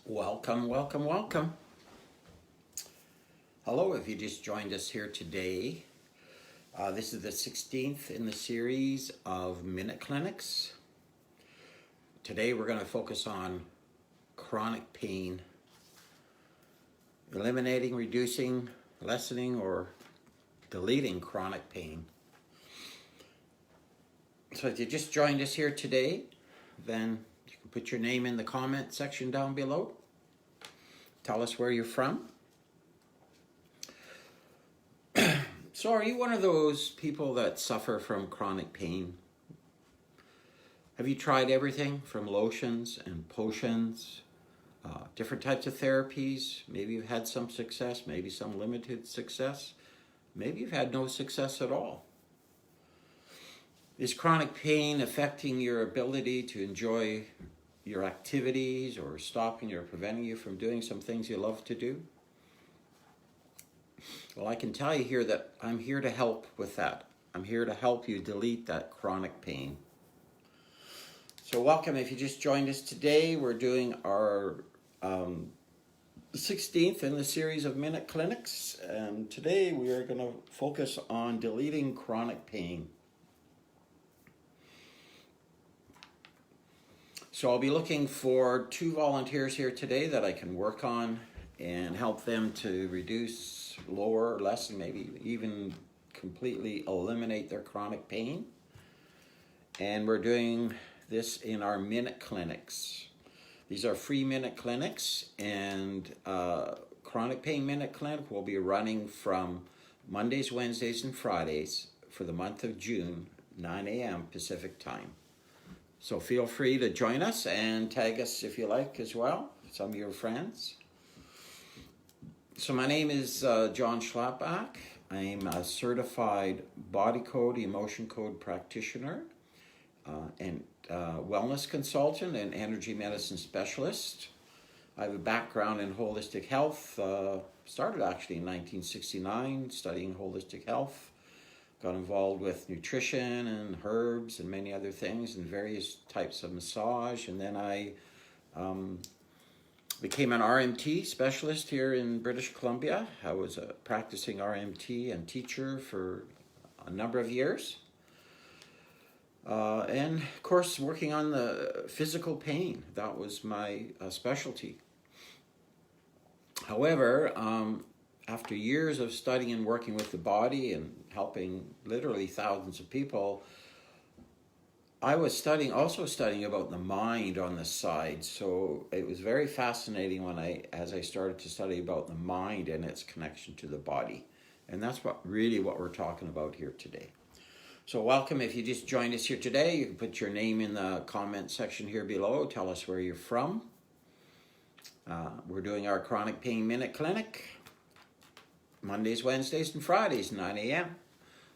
Welcome, welcome, welcome. Hello, if you just joined us here today. This is the 16th in the series of Minute Clinics. Today we're going to focus on chronic pain, eliminating, reducing, lessening, or deleting chronic pain. So if you just joined us here today, then you can put your name in the comment section down below. Tell us where you're from. So are you one of those people that suffer from chronic pain? Have you tried everything from lotions and potions, different types of therapies? Maybe you've had some success, maybe some limited success. Maybe you've had no success at all. Is chronic pain affecting your ability to enjoy your activities or stopping or preventing you from doing some things you love to do? Well, I can tell you here that I'm here to help with that. I'm here to help you delete that chronic pain. So welcome if you just joined us today. We're doing our 16th in the series of Minute Clinics. And today we are going to focus on deleting chronic pain. So I'll be looking for 2 volunteers here today that I can work on and help them to reduce, lower, lessen, maybe even completely eliminate their chronic pain. And we're doing this in our Minute Clinics. These are free Minute Clinics, and Chronic Pain Minute Clinic will be running from Mondays, Wednesdays, and Fridays for the month of June, 9 a.m. Pacific time. So feel free to join us and tag us if you like as well, some of your friends. So my name is John Schlappach. I'm a certified body code, emotion code practitioner and wellness consultant and energy medicine specialist. I have a background in holistic health. Started actually in 1969 studying holistic health. Got involved with nutrition and herbs and many other things and various types of massage. And then I became an RMT specialist here in British Columbia. I was a practicing RMT and teacher for a number of years. And of course, working on the physical pain. That was my specialty. However, after years of studying and working with the body and helping literally thousands of people, I was also studying about the mind on the side. So it was very fascinating as I started to study about the mind and its connection to the body. And that's what we're talking about here today. So welcome if you just joined us here today. You can put your name in the comment section here below. Tell us where you're from. We're doing our Chronic Pain Minute Clinic. Mondays, Wednesdays, and Fridays, 9 a.m.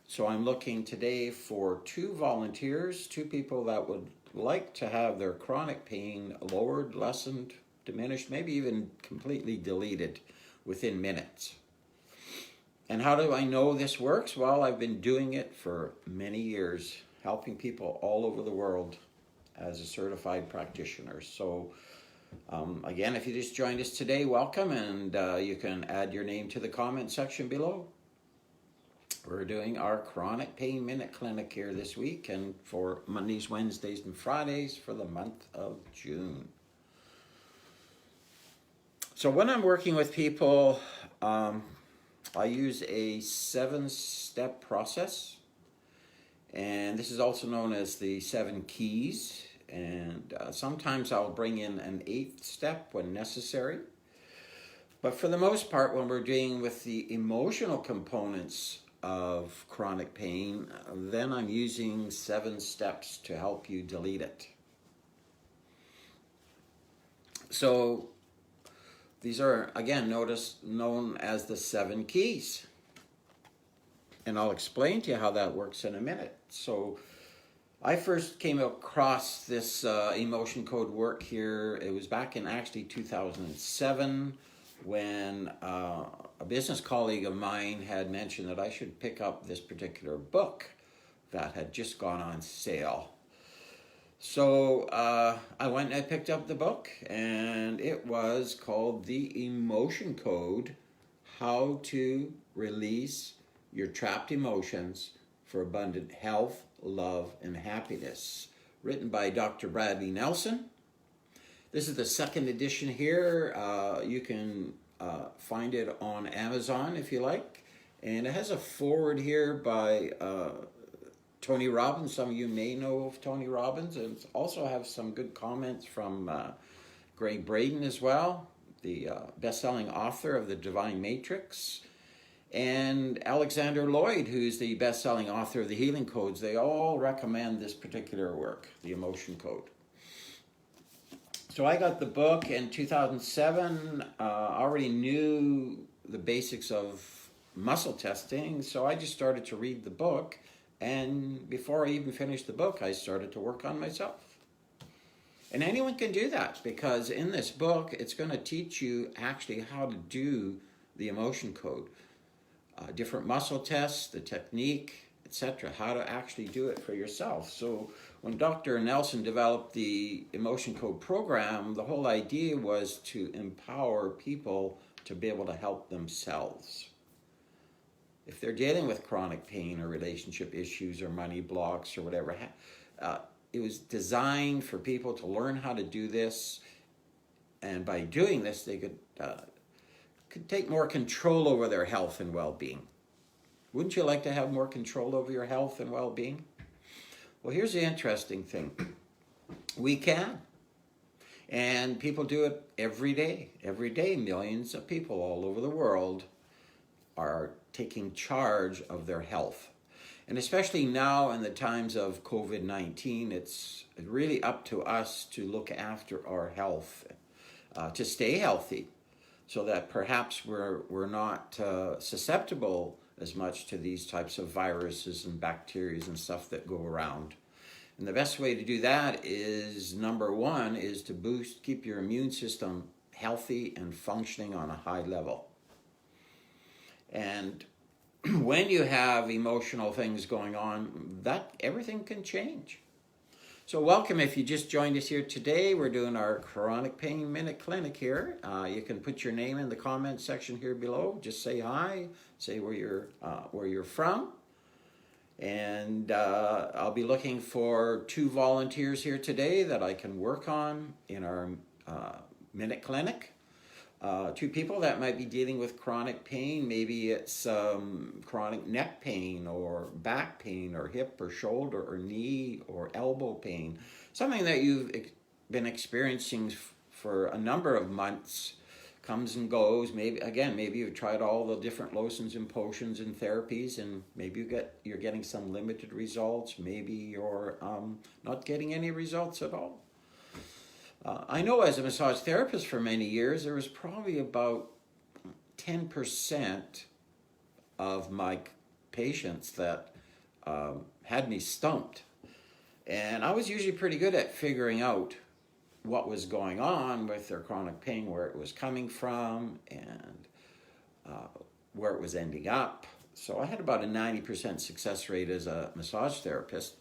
So I'm looking today for 2 volunteers, 2 people that would like to have their chronic pain lowered, lessened, diminished, maybe even completely deleted within minutes. And how do I know this works? Well, I've been doing it for many years, helping people all over the world as a certified practitioner. So again, if you just joined us today, welcome, and you can add your name to the comment section below. We're doing our Chronic Pain Minute Clinic here this week, and for Mondays, Wednesdays, and Fridays for the month of June. So when I'm working with people, I use a 7-step process, and this is also known as the 7 keys. And sometimes I'll bring in an 8th step when necessary. But for the most part, when we're dealing with the emotional components of chronic pain, then I'm using 7 steps to help you delete it. So these are, again, known as the 7 keys. And I'll explain to you how that works in a minute. So I first came across this emotion code work here. It was back in actually 2007 when a business colleague of mine had mentioned that I should pick up this particular book that had just gone on sale. So I went and I picked up the book, and it was called The Emotion Code: How to Release Your Trapped Emotions for Abundant Health, Love, and Happiness. Written by Dr. Bradley Nelson. This is the second edition here. You can find it on Amazon if you like. And it has a foreword here by Tony Robbins. Some of you may know of Tony Robbins. And it also have some good comments from Greg Braden as well, the best-selling author of The Divine Matrix, and Alexander Lloyd, who's the best-selling author of The Healing Codes. They all recommend this particular work, The Emotion Code. So I got the book in 2007. Already knew the basics of muscle testing, so I just started to read the book. And before I even finished the book, I started to work on myself. And anyone can do that, because in this book, it's going to teach you actually how to do the emotion code. Different muscle tests, the technique, etc., how to actually do it for yourself. So when Dr. Nelson developed the Emotion Code program, the whole idea was to empower people to be able to help themselves. If they're dealing with chronic pain or relationship issues or money blocks or whatever, it was designed for people to learn how to do this, and by doing this, they could take more control over their health and well-being. Wouldn't you like to have more control over your health and well-being? Well, here's the interesting thing. We can. And people do it every day. Every day, millions of people all over the world are taking charge of their health. And especially now in the times of COVID-19, it's really up to us to look after our health, to stay healthy, so that perhaps we're not susceptible as much to these types of viruses and bacteria and stuff that go around. And the best way to do that is, number one, is to keep your immune system healthy and functioning on a high level. And when you have emotional things going on, that everything can change. So welcome if you just joined us here today. We're doing our Chronic Pain Minute Clinic here. You can put your name in the comment section here below. Just say hi, say where you're from. And I'll be looking for 2 volunteers here today that I can work on in our Minute Clinic. 2 people that might be dealing with chronic pain. Maybe it's chronic neck pain or back pain or hip or shoulder or knee or elbow pain. Something that you've been experiencing for a number of months, comes and goes. Maybe you've tried all the different lotions and potions and therapies, and maybe you're getting some limited results. Maybe you're not getting any results at all. I know as a massage therapist for many years, there was probably about 10% of my patients that had me stumped. And I was usually pretty good at figuring out what was going on with their chronic pain, where it was coming from, and where it was ending up. So I had about a 90% success rate as a massage therapist.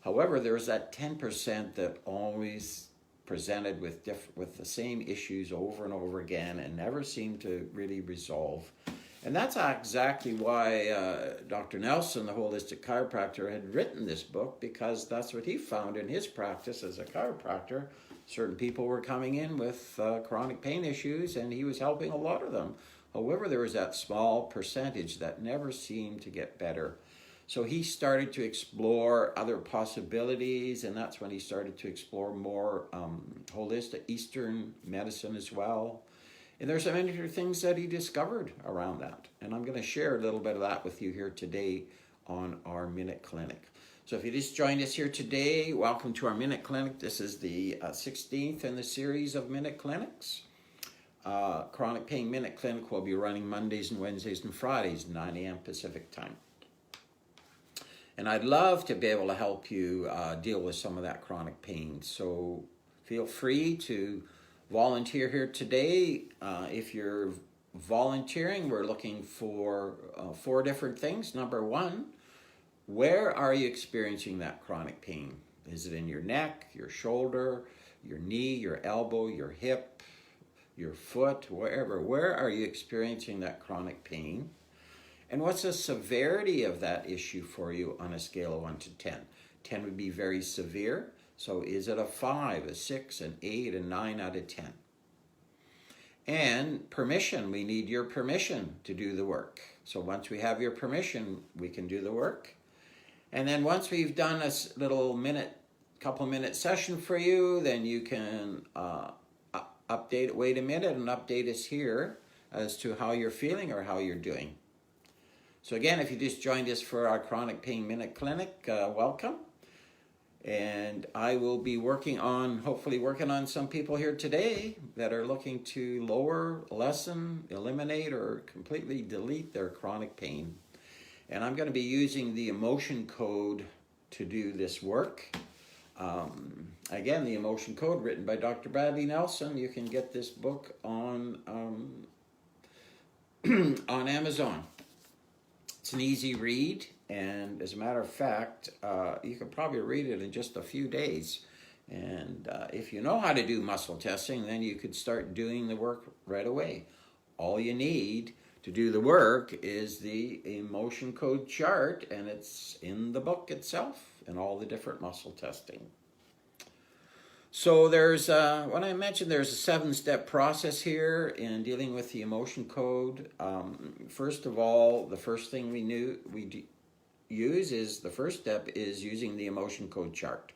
However, there was that 10% that always presented with the same issues over and over again and never seemed to really resolve. And that's exactly why Dr. Nelson, the holistic chiropractor, had written this book, because that's what he found in his practice as a chiropractor. Certain people were coming in with chronic pain issues, and he was helping a lot of them. However, there was that small percentage that never seemed to get better. So he started to explore other possibilities, and that's when he started to explore more holistic Eastern medicine as well. And there's some interesting things that he discovered around that. And I'm going to share a little bit of that with you here today on our Minute Clinic. So if you just joined us here today, welcome to our Minute Clinic. This is the 16th in the series of Minute Clinics. Chronic Pain Minute Clinic will be running Mondays and Wednesdays and Fridays, 9 a.m. Pacific time. And I'd love to be able to help you deal with some of that chronic pain. So feel free to volunteer here today. If you're volunteering, we're looking for 4 different things. Number 1, where are you experiencing that chronic pain? Is it in your neck, your shoulder, your knee, your elbow, your hip, your foot, wherever? Where are you experiencing that chronic pain? And what's the severity of that issue for you on a scale of 1 to 10? 10 would be very severe. So is it a 5, a 6, an 8, a 9 out of 10? And permission, we need your permission to do the work. So once we have your permission, we can do the work. And then once we've done a little couple minute session for you, then you can update, wait a minute and update us here as to how you're feeling or how you're doing. So again, if you just joined us for our Chronic Pain Minute Clinic, welcome. And I will be hopefully working on some people here today that are looking to lower, lessen, eliminate, or completely delete their chronic pain. And I'm going to be using the emotion code to do this work. Again, the emotion code written by Dr. Bradley Nelson. You can get this book on on Amazon. It's an easy read, and as a matter of fact, you can probably read it in just a few days. And if you know how to do muscle testing, then you could start doing the work right away. All you need to do the work is the emotion code chart, and it's in the book itself and all the different muscle testing. So there's, when I mentioned there's a 7-step process here in dealing with the emotion code. First of all, the first thing the first step is using the emotion code chart.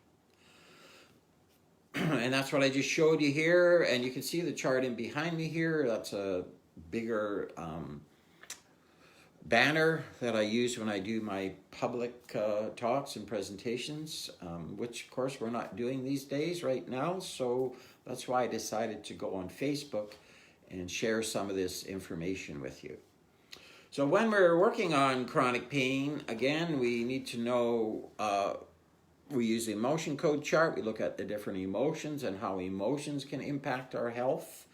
And that's what I just showed you here. And you can see the chart in behind me here. That's a bigger banner that I use when I do my public talks and presentations, which of course we're not doing these days right now. So that's why I decided to go on Facebook and share some of this information with you. So when we're working on chronic pain, again, we need to know, we use the emotion code chart. We look at the different emotions and how emotions can impact our health.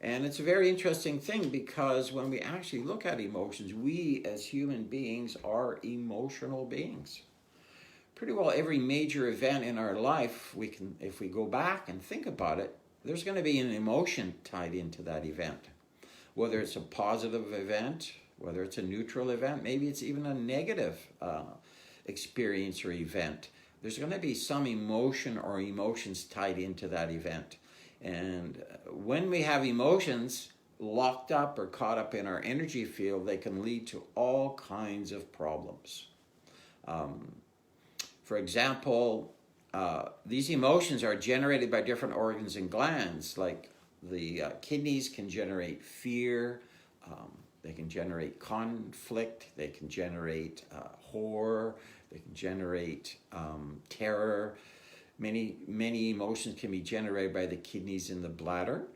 And it's a very interesting thing because when we actually look at emotions, we as human beings are emotional beings. Pretty well every major event in our life, if we go back and think about it, there's going to be an emotion tied into that event. Whether it's a positive event, whether it's a neutral event, maybe it's even a negative experience or event. There's going to be some emotion or emotions tied into that event. And when we have emotions locked up or caught up in our energy field, they can lead to all kinds of problems. For example, these emotions are generated by different organs and glands. Like the kidneys can generate fear, they can generate conflict, they can generate horror, they can generate terror. Many emotions can be generated by the kidneys in the bladder.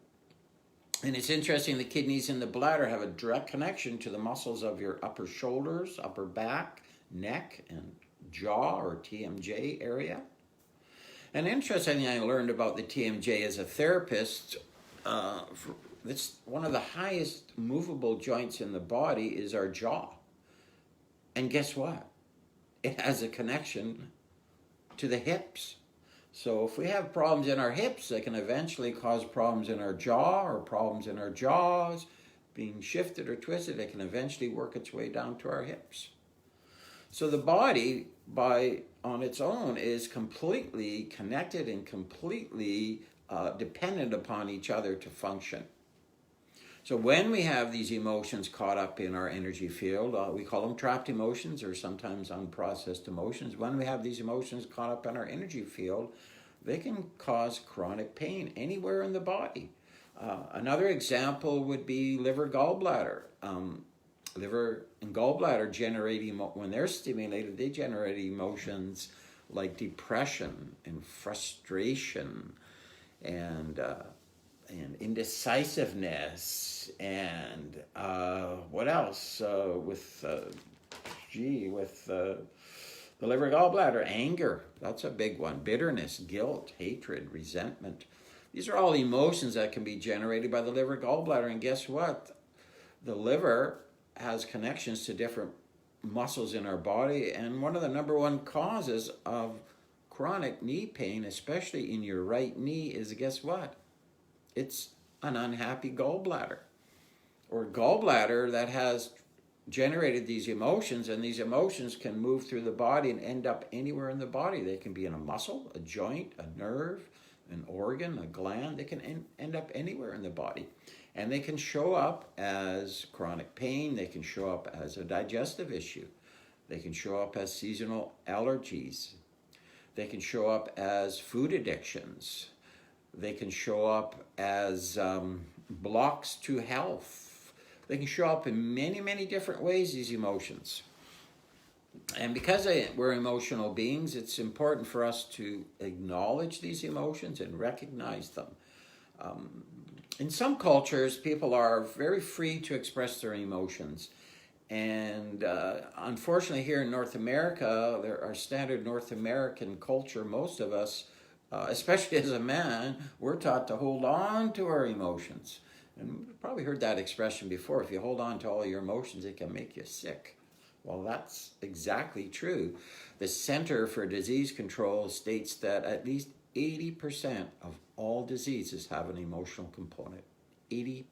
And it's interesting, the kidneys in the bladder have a direct connection to the muscles of your upper shoulders, upper back, neck, and jaw or TMJ area. And interestingly, I learned about the TMJ as a therapist. It's one of the highest movable joints in the body is our jaw. And guess what? It has a connection to the hips. So if we have problems in our hips, they can eventually cause problems in our jaw or problems in our jaws being shifted or twisted. It can eventually work its way down to our hips. So the body, on its own, is completely connected and completely dependent upon each other to function. So when we have these emotions caught up in our energy field, we call them trapped emotions or sometimes unprocessed emotions. When we have these emotions caught up in our energy field, they can cause chronic pain anywhere in the body. Another example would be liver gallbladder. Liver and gallbladder generate, when they're stimulated, they generate emotions like depression and frustration and indecisiveness and what else with the liver gallbladder, anger, that's a big one, bitterness, guilt, hatred, resentment. These are all emotions that can be generated by the liver gallbladder. And guess what? The liver has connections to different muscles in our body, and one of the number one causes of chronic knee pain, especially in your right knee, is guess what? It's an unhappy gallbladder, or gallbladder that has generated these emotions, and these emotions can move through the body and end up anywhere in the body. They can be in a muscle, a joint, a nerve, an organ, a gland. They can end up anywhere in the body. And they can show up as chronic pain. They can show up as a digestive issue. They can show up as seasonal allergies. They can show up as food addictions. They can show up as blocks to health. They can show up in many, many different ways, these emotions. And because we're emotional beings, it's important for us to acknowledge these emotions and recognize them. In some cultures, people are very free to express their emotions. And unfortunately, here in North America, our standard North American culture, most of us, especially as a man, we're taught to hold on to our emotions. And you've probably heard that expression before. If you hold on to all your emotions, it can make you sick. Well, that's exactly true. The Center for Disease Control states that at least 80% of all diseases have an emotional component. 80%.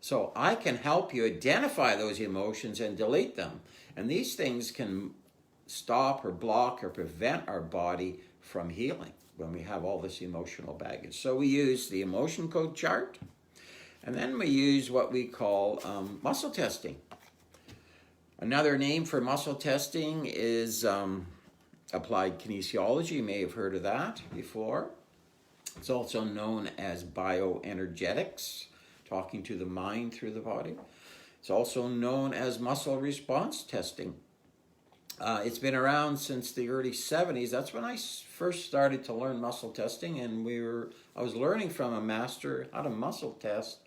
So I can help you identify those emotions and delete them. And these things can stop or block or prevent our body from healing when we have all this emotional baggage. So we use the emotion code chart, and then we use what we call muscle testing. Another name for muscle testing is applied kinesiology. You may have heard of that before. It's also known as bioenergetics, talking to the mind through the body. It's also known as muscle response testing. It's been around since the early 70s. That's when I first started to learn muscle testing, and I was learning from a master how to muscle test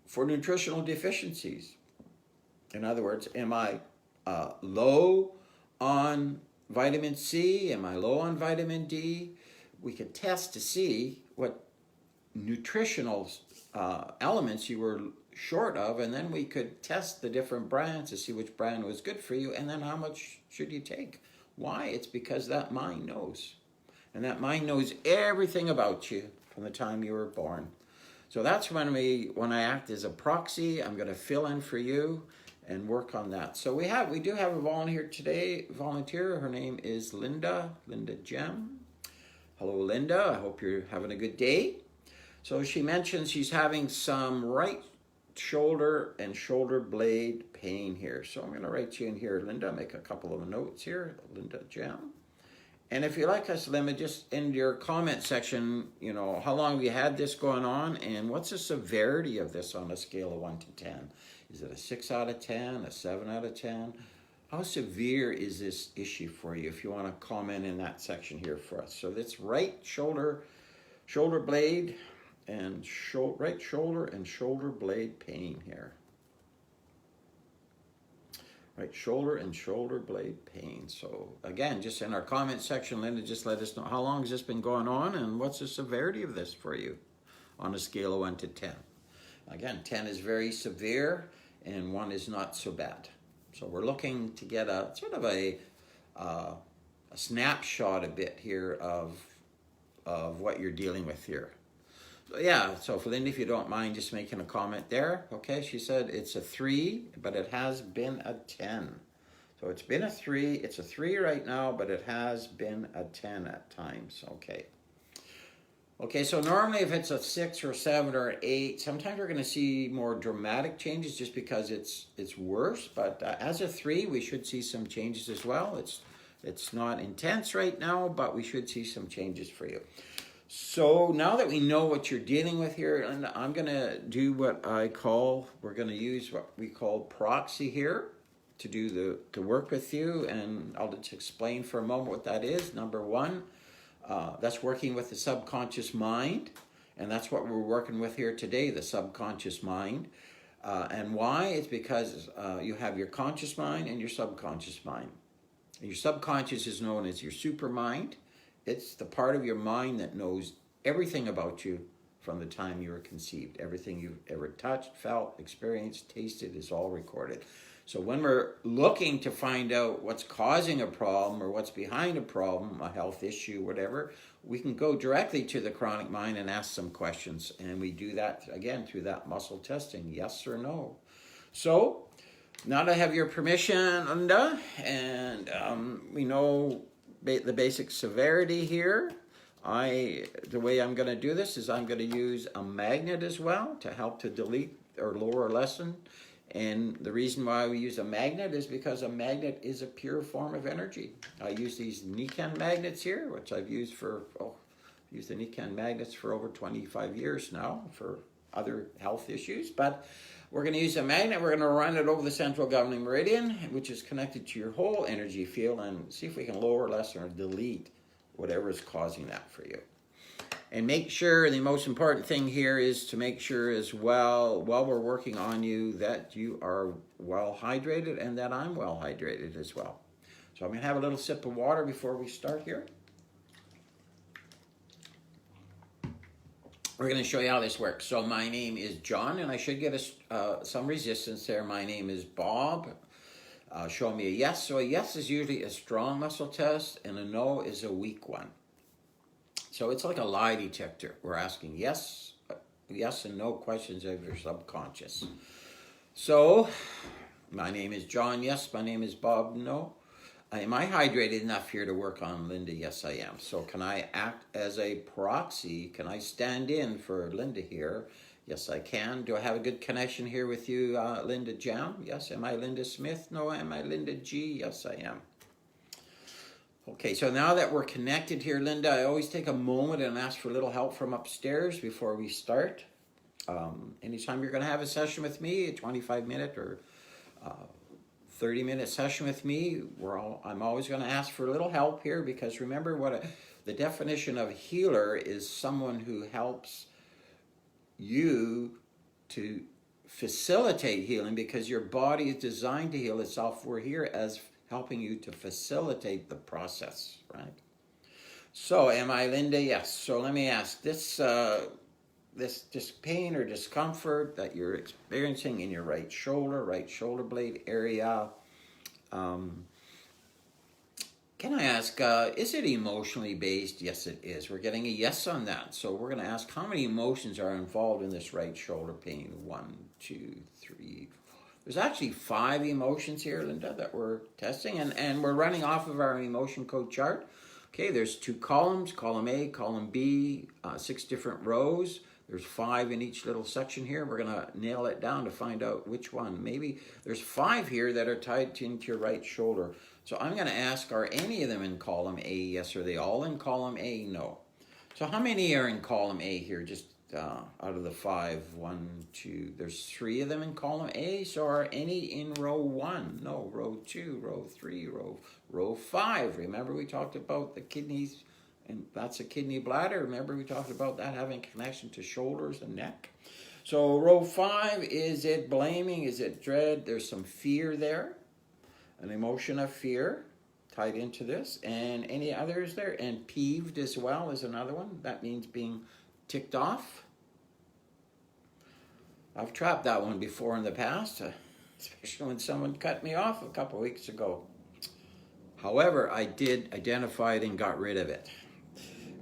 for nutritional deficiencies. In other words, am I low on vitamin C? Am I low on vitamin D? We could test to see what nutritional elements you were short of, and then we could test the different brands to see which brand was good for you, and then how much should you take. Why? It's because that mind knows. And that mind knows everything about you from the time you were born. So that's when I act as a proxy. I'm going to fill in for you and work on that. So we do have a volunteer. Her name is Linda Gem. Hello, Linda. I hope you're having a good day. So she mentions she's having some right shoulder and shoulder blade pain here. So I'm going to write you in here, Linda. Make a couple of notes here, Linda Gem. And if you like us, Linda, just in your comment section, how long have you had this going on, and what's the severity of this on a scale of 1 to 10? Is it a 6 out of 10, a 7 out of 10? How severe is this issue for you? If you want to comment in that section here for us. So that's right shoulder blade, and right shoulder and shoulder blade pain here. Right shoulder and shoulder blade pain. So again, just in our comment section, Linda, just let us know how long has this been going on, and what's the severity of this for you on a scale of 1 to 10. Again, 10 is very severe and 1 is not so bad. So we're looking to get a sort of a snapshot a bit here of what you're dealing with here. So yeah, so for Linda, if you don't mind just making a comment there. Okay, she said it's a 3, but it has been a 10. So it's been a 3. It's a 3 right now, but it has been a 10 at times. Okay, so normally if it's a 6 or 7 or 8, sometimes we're going to see more dramatic changes just because it's worse. But as a 3, we should see some changes as well. It's not intense right now, but we should see some changes for you. So now that we know what you're dealing with here, and I'm going to do we're going to use what we call proxy here to work with you, and I'll just explain for a moment what that is. Number 1, that's working with the subconscious mind, and that's what we're working with here today, the subconscious mind. And why? It's because you have your conscious mind and your subconscious mind. And your subconscious is known as your super mind. It's the part of your mind that knows everything about you from the time you were conceived. Everything you've ever touched, felt, experienced, tasted is all recorded. So when we're looking to find out what's causing a problem or what's behind a problem, a health issue, whatever, we can go directly to the chronic mind and ask some questions. And we do that, again, through that muscle testing, yes or no. So now that I have your permission, Linda, and we know the basic severity here, the way I'm going to do this is I'm going to use a magnet as well to help to delete or lower or lessen. And the reason why we use a magnet is because a magnet is a pure form of energy. I use these Nikan magnets here, which I've used used the Nikan magnets for over 25 years now for other health issues. But we're going to use a magnet. We're going to run it over the central governing meridian, which is connected to your whole energy field, and see if we can lower, lessen, or delete whatever is causing that for you. And make sure, the most important thing here is to make sure as well, while we're working on you, that you are well hydrated and that I'm well hydrated as well. So I'm going to have a little sip of water before we start here. We're going to show you how this works. So my name is John, and I should get some resistance there. My name is Bob. Show me a yes. So a yes is usually a strong muscle test, and a no is a weak one. So it's like a lie detector. We're asking yes and no questions of your subconscious. So, my name is John. Yes. My name is Bob. No. Am I hydrated enough here to work on Linda? Yes, I am. So can I act as a proxy? Can I stand in for Linda here? Yes, I can. Do I have a good connection here with you, Linda Jam? Yes. Am I Linda Smith? No. Am I Linda G? Yes, I am. Okay, so now that we're connected here, Linda, I always take a moment and ask for a little help from upstairs before we start. Anytime you're going to have a session with me, a 25-minute or 30-minute session with me, I'm always going to ask for a little help here, because remember the definition of healer is someone who helps you to facilitate healing, because your body is designed to heal itself. We're here as helping you to facilitate the process, right? So, am I Linda? Yes. So let me ask, this pain or discomfort that you're experiencing in your right shoulder blade area, can I ask, is it emotionally based? Yes, it is. We're getting a yes on that. So we're going to ask, how many emotions are involved in this right shoulder pain? 1, 2, 3, 4. There's actually 5 emotions here, Linda, that we're testing, and we're running off of our emotion code chart. Okay, there's 2 columns, column A, column B, 6 different rows. There's 5 in each little section here. We're going to nail it down to find out which one. Maybe there's 5 here that are tied into your right shoulder. So I'm going to ask, are any of them in column A? Yes. Are they all in column A? No. So how many are in column A here? Just out of the 5, 1, 2, there's 3 of them in column A. So are any in row 1? No. Row 2, row 3, row 5. Remember we talked about the kidneys, and that's a kidney bladder. Remember we talked about that having connection to shoulders and neck. So row 5, is it blaming? Is it dread? There's some fear there, an emotion of fear tied into this. And any others there? And peeved as well is another one. That means being ticked off. I've trapped that one before in the past, especially when someone cut me off a couple weeks ago. However, I did identify it and got rid of it.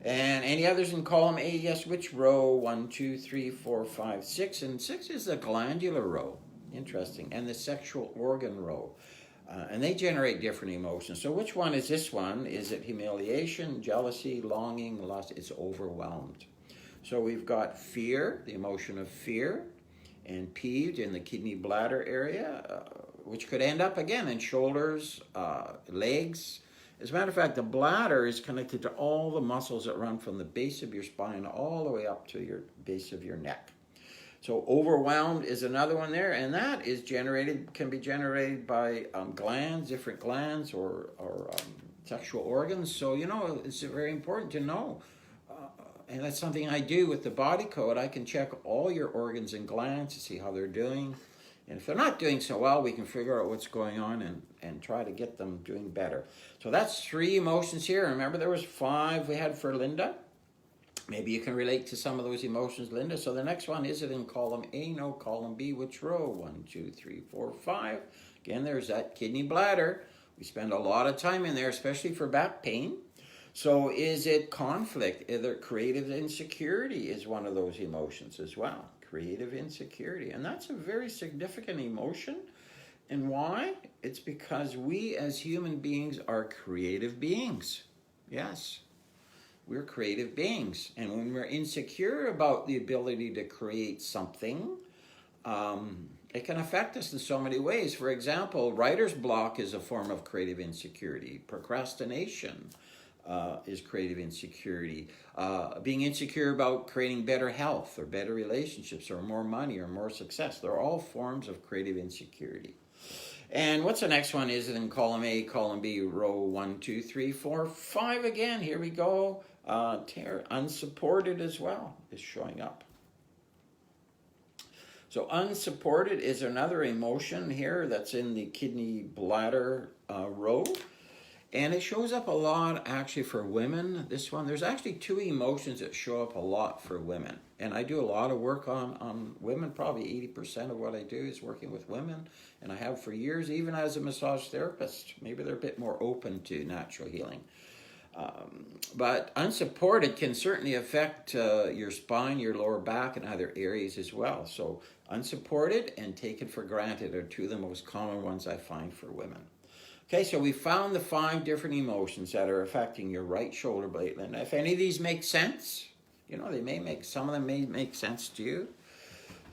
And any others in column A? Yes. Which row? 1, 2, 3, 4, 5, 6. And 6 is the glandular row. Interesting. And the sexual organ row. And they generate different emotions. So which one is this one? Is it humiliation, jealousy, longing, lust? It's overwhelmed. So we've got fear, the emotion of fear, and peeved in the kidney bladder area, which could end up again in shoulders, legs. As a matter of fact, the bladder is connected to all the muscles that run from the base of your spine all the way up to your base of your neck. So overwhelmed is another one there, and that is can be generated by glands, different glands, or sexual organs. So, it's very important to know. And that's something I do with the body code. I can check all your organs and glands to see how they're doing. And if they're not doing so well, we can figure out what's going on and try to get them doing better. So that's 3 emotions here. Remember, there was 5 we had for Linda. Maybe you can relate to some of those emotions, Linda. So the next one, is it in column A? No. Column B? Which row? 1, 2, 3, 4, 5. Again, there's that kidney bladder. We spend a lot of time in there, especially for back pain. So is it conflict? Either creative insecurity is one of those emotions as well. Creative insecurity. And that's a very significant emotion. And why? It's because we as human beings are creative beings. Yes, we're creative beings. And when we're insecure about the ability to create something, it can affect us in so many ways. For example, writer's block is a form of creative insecurity. Procrastination is creative insecurity. Being insecure about creating better health or better relationships or more money or more success. They're all forms of creative insecurity. And what's the next one? Is it in column A, column B, row 1, 2, 3, 4, 5 again? Here we go. Unsupported as well is showing up. So unsupported is another emotion here that's in the kidney bladder row. And it shows up a lot actually for women. This one, there's actually two emotions that show up a lot for women. And I do a lot of work on women. Probably 80% of what I do is working with women. And I have for years, even as a massage therapist. Maybe they're a bit more open to natural healing. But unsupported can certainly affect your spine, your lower back, and other areas as well. So unsupported and taken for granted are two of the most common ones I find for women. Okay, so we found the 5 different emotions that are affecting your right shoulder blade. And if any of these make sense, you know, some of them may make sense to you.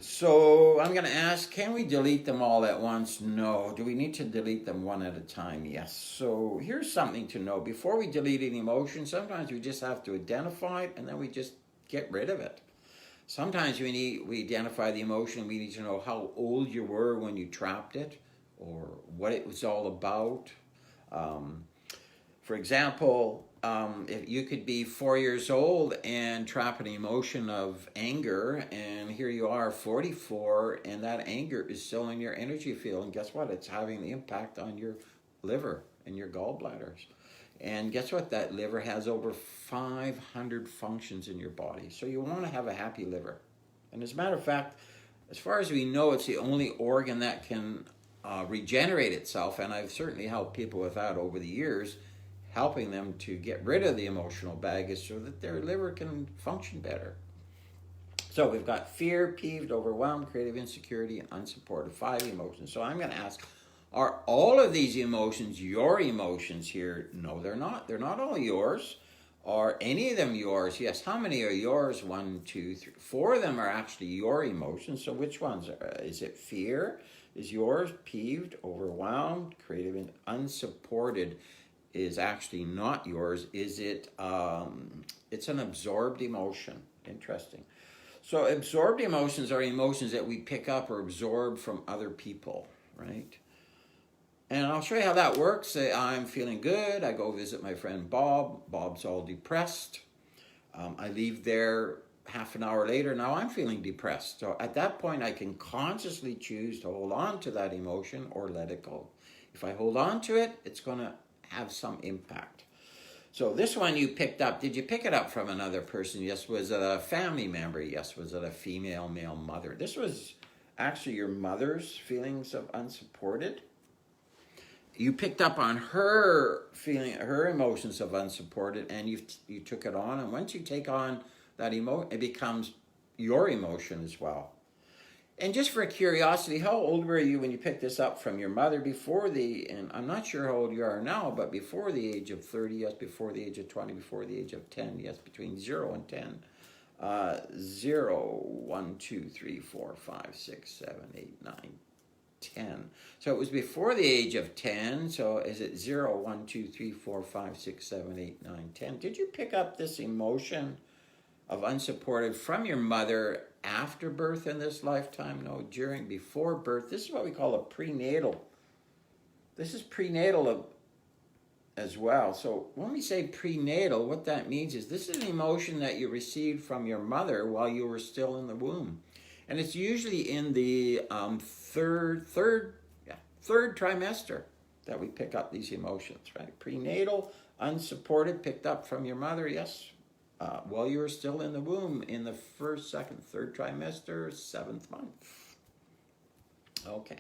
So I'm going to ask, can we delete them all at once? No. Do we need to delete them one at a time? Yes. So here's something to know. Before we delete an emotion, sometimes we just have to identify it and then we just get rid of it. Sometimes we identify the emotion. We need to know how old you were when you trapped it or what it was all about. For example, if you could be 4 years old and trap an emotion of anger, and here you are 44 and that anger is still in your energy field, and guess what? It's having the impact on your liver and your gallbladders. And guess what? That liver has over 500 functions in your body. So you want to have a happy liver. And as a matter of fact, as far as we know, it's the only organ that can regenerate itself. And I've certainly helped people with that over the years, helping them to get rid of the emotional baggage so that their liver can function better. So we've got fear, peeved, overwhelmed, creative insecurity, and unsupported. 5 emotions. So I'm going to ask, are all of these emotions your emotions here? No, they're not. They're not all yours. Are any of them yours? Yes. How many are yours? 1, 2, 3. 4 of them are actually your emotions. So which ones? Is it fear? Is yours? Peeved, overwhelmed, creative, and unsupported is actually not yours. Is it? It's an absorbed emotion. Interesting. So absorbed emotions are emotions that we pick up or absorb from other people, right? And I'll show you how that works. Say, I'm feeling good. I go visit my friend Bob. Bob's all depressed. I leave there half an hour later. Now I'm feeling depressed. So at that point, I can consciously choose to hold on to that emotion or let it go. If I hold on to it, it's going to have some impact. So this one you picked up. Did you pick it up from another person? Yes. Was it a family member? Yes. Was it a female, male mother? This was actually your mother's feelings of unsupported. You picked up on her feeling, her emotions of unsupported, and you took it on. And once you take on that emotion, it becomes your emotion as well. And just for curiosity, how old were you when you picked this up from your mother and I'm not sure how old you are now, but before the age of 30, yes, before the age of 20, before the age of 10, yes, between 0 and 10. 0, 1, 2, 3, 4, 5, 6, 7, 8, 9, 10. So it was before the age of 10. So is it 0, 1, 2, 3, 4, 5, 6, 7, 8, 9, 10? Did you pick up this emotion of unsupported from your mother after birth in this lifetime? No, before birth. This is what we call a prenatal. This is prenatal as well. So when we say prenatal, what that means is this is an emotion that you received from your mother while you were still in the womb. And it's usually in the third trimester that we pick up these emotions, right? Prenatal, unsupported, picked up from your mother, yes. While you were still in the womb in the 1st, 2nd, 3rd trimester, 7th month. Okay.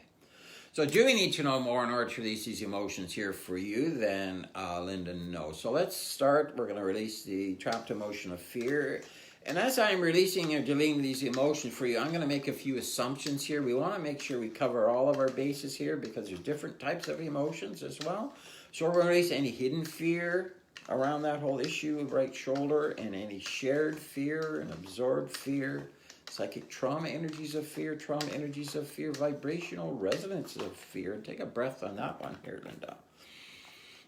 So do we need to know more in order to release these emotions here for you? Then Linda, no. So let's start. We're going to release the trapped emotion of fear. And as I'm releasing or deleting these emotions for you, I'm going to make a few assumptions here. We want to make sure we cover all of our bases here because there's different types of emotions as well. So we're going to release any hidden fear around that whole issue of right shoulder, and any shared fear and absorbed fear, psychic trauma energies of fear, vibrational resonance of fear. Take a breath on that one here, Linda.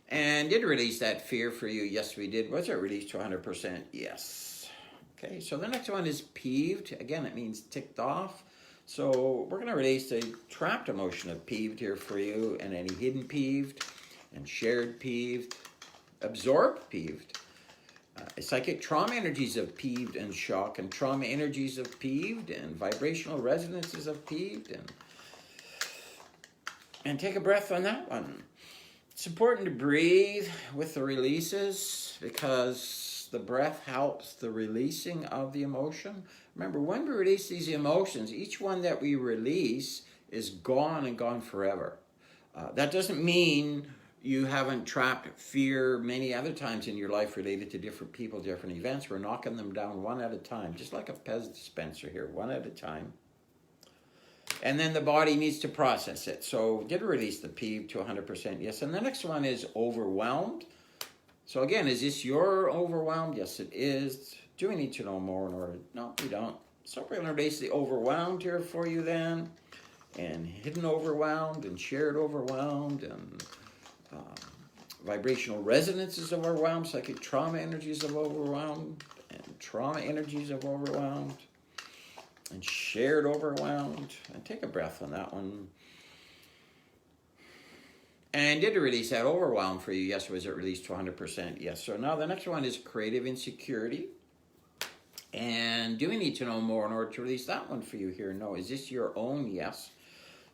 And did release that fear for you? Yes, we did. Was it released to 100%? Yes. Okay, so the next one is peeved. Again, it means ticked off. So we're going to release the trapped emotion of peeved here for you, and any hidden peeved and shared peeved, absorbed peeved, psychic trauma energies of peeved and shock, and trauma energies of peeved, and vibrational resonances of peeved, and take a breath on that one. It's important to breathe with the releases because the breath helps the releasing of the emotion. Remember, when we release these emotions, each one that we release is gone and gone forever. That doesn't mean you haven't trapped fear many other times in your life related to different people, different events. We're knocking them down one at a time, just like a Pez dispenser here, one at a time. And then the body needs to process it. So did release the peeve to 100%? Yes. And the next one is overwhelmed. So again, is this your overwhelmed? Yes, it is. Do we need to know more in order? No, we don't. So we're going to release the overwhelmed here for you then. And hidden overwhelmed and shared overwhelmed and vibrational resonances of overwhelmed, psychic trauma energies of overwhelmed, and trauma energies of overwhelmed, and shared overwhelmed. And take a breath on that one. And did it release that overwhelm for you? Yes. Was it released to 100%? Yes. So now the next one is creative insecurity. And do we need to know more in order to release that one for you here? No. Is this your own? Yes.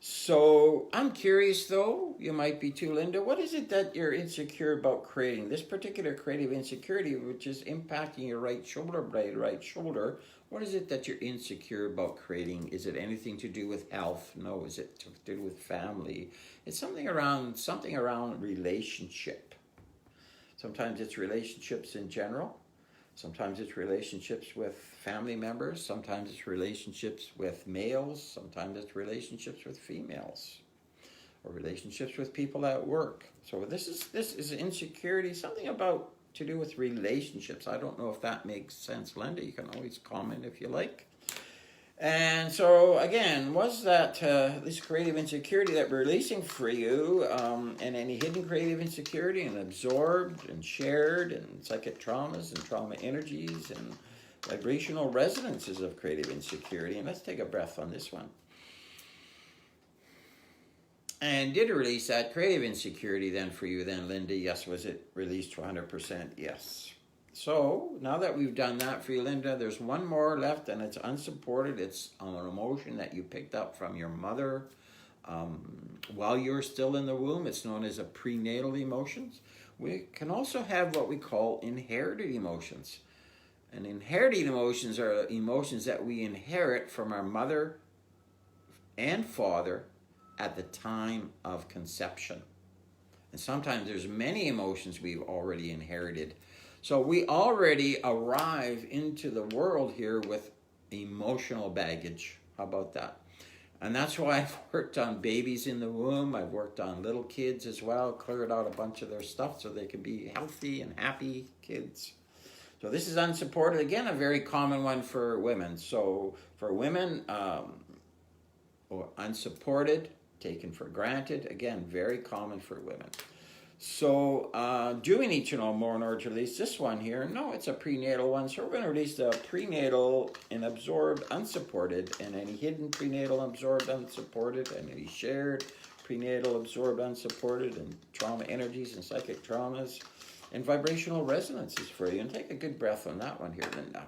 So I'm curious, though, you might be too, Linda. What is it that you're insecure about creating? This particular creative insecurity, which is impacting your right shoulder blade, right shoulder, what is it that you're insecure about creating? Is it anything to do with health? No. Is it to do with family? It's something around relationship. Sometimes it's relationships in general. Sometimes it's relationships with family members. Sometimes it's relationships with males. Sometimes it's relationships with females, or relationships with people at work. So this is insecurity, something about to do with relationships. I don't know if that makes sense, Linda. You can always comment if you like. And so again, was that this creative insecurity that we're releasing for you, and any hidden creative insecurity, and absorbed and shared, and psychic traumas and trauma energies and vibrational resonances of creative insecurity. And let's take a breath on this one. And did it release that creative insecurity then for you then, Linda? Yes. Was it released to 100%? Yes. So now that we've done that for you, Linda, there's one more left, and it's unsupported. It's an emotion that you picked up from your mother while you were still in the womb. It's known as a prenatal emotions. We can also have what we call inherited emotions. And inherited emotions are emotions that we inherit from our mother and father at the time of conception. And sometimes there's many emotions we've already inherited. So we already arrive into the world here with emotional baggage. How about that? And that's why I've worked on babies in the womb. I've worked on little kids as well, cleared out a bunch of their stuff so they can be healthy and happy kids. So this is unsupported. Again, a very common one for women. So for women, or unsupported, taken for granted. Again, very common for women. So do we need to know more in order to release this one here? No, it's a prenatal one. So we're going to release the prenatal and absorbed unsupported, and any hidden prenatal absorbed unsupported, and any shared prenatal absorbed unsupported, and trauma energies and psychic traumas and vibrational resonances for you. And take a good breath on that one here, Linda.